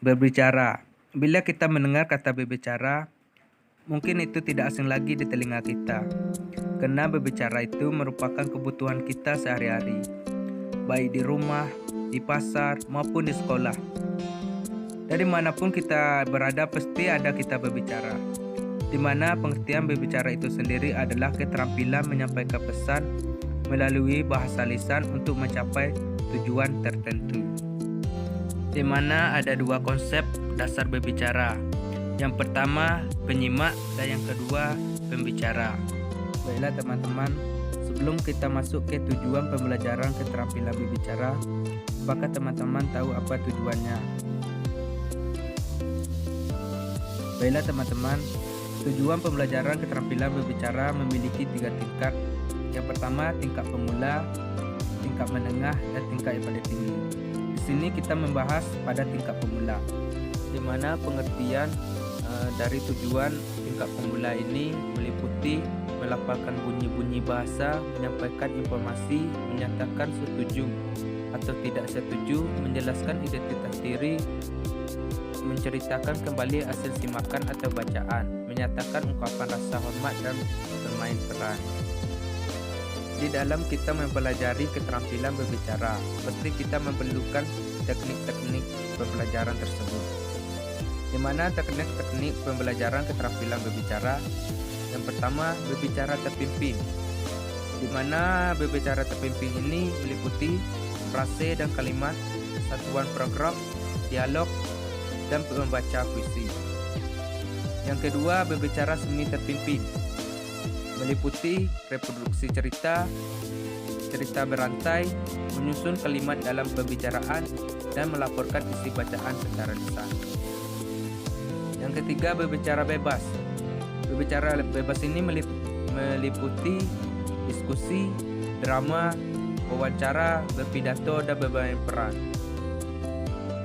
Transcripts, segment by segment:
Berbicara. Bila kita mendengar kata berbicara, mungkin itu tidak asing lagi di telinga kita. Karena berbicara itu merupakan kebutuhan kita sehari-hari, baik di rumah, di pasar, maupun di sekolah. Dari manapun kita berada pasti ada kita berbicara. Di mana pengertian berbicara itu sendiri adalah keterampilan menyampaikan pesan melalui bahasa lisan untuk mencapai tujuan tertentu. Di mana ada dua konsep dasar berbicara. Yang pertama penyimak dan yang kedua pembicara. Baiklah teman-teman, sebelum kita masuk ke tujuan pembelajaran keterampilan berbicara, apakah teman-teman tahu apa tujuannya? Baiklah teman-teman, tujuan pembelajaran keterampilan berbicara memiliki 3 tingkat. Yang pertama tingkat pemula, tingkat menengah, dan tingkat yang paling tinggi. Di sini kita membahas pada tingkat pemula, di mana pengertian dari tujuan tingkat pemula ini meliputi melafalkan bunyi-bunyi bahasa, menyampaikan informasi, menyatakan setuju atau tidak setuju, menjelaskan identitas diri, menceritakan kembali hasil simakan atau bacaan, menyatakan ungkapan rasa hormat, dan bermain peran. Di dalam kita mempelajari keterampilan berbicara, pasti kita memerlukan teknik-teknik pembelajaran tersebut. Di mana teknik-teknik pembelajaran keterampilan berbicara, yang pertama berbicara terpimpin. Di mana berbicara terpimpin ini meliputi frase dan kalimat, satuan paragraf, dialog, dan membaca puisi. Yang kedua berbicara semi terpimpin, meliputi reproduksi cerita, cerita berantai, menyusun kalimat dalam pembicaraan, dan melaporkan isi bacaan secara lisan. Yang ketiga berbicara bebas. Berbicara bebas ini meliputi diskusi, drama, wawancara, berpidato, dan bermain peran.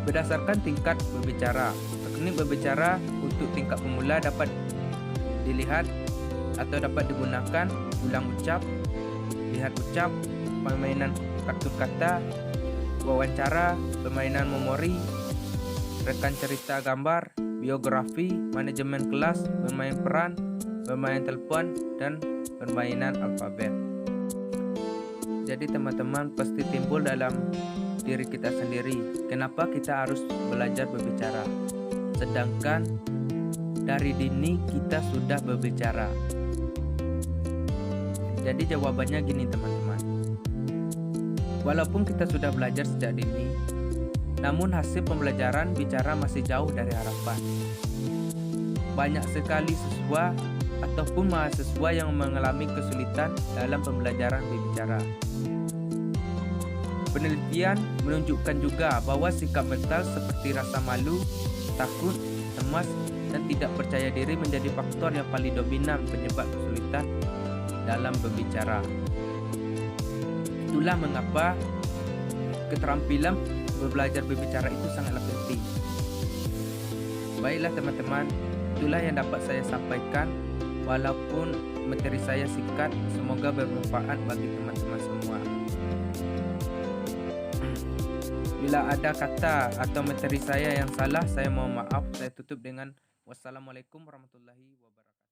Berdasarkan tingkat berbicara, teknik berbicara untuk tingkat pemula dapat dilihat atau dapat digunakan ulang ucap, lihat ucap, permainan kartu kata, wawancara, permainan memori, rekan cerita gambar, biografi, manajemen kelas, bermain peran, bermain telepon, dan permainan alfabet. Jadi teman-teman pasti timbul dalam diri kita sendiri, kenapa kita harus belajar berbicara, sedangkan dari dini kita sudah berbicara. Jadi jawabannya gini teman-teman, walaupun kita sudah belajar sejak dini, namun hasil pembelajaran bicara masih jauh dari harapan. Banyak sekali siswa ataupun mahasiswa yang mengalami kesulitan dalam pembelajaran berbicara. Penelitian menunjukkan juga bahwa sikap mental seperti rasa malu, takut, cemas, dan tidak percaya diri menjadi faktor yang paling dominan penyebab kesulitan dalam berbicara. Itulah mengapa keterampilan belajar berbicara itu sangatlah penting. Baiklah teman-teman, itulah yang dapat saya sampaikan. Walaupun materi saya singkat, semoga bermanfaat bagi teman-teman semua. Bila ada kata atau materi saya yang salah, saya mohon maaf. Saya tutup dengan wassalamualaikum warahmatullahi wabarakatuh.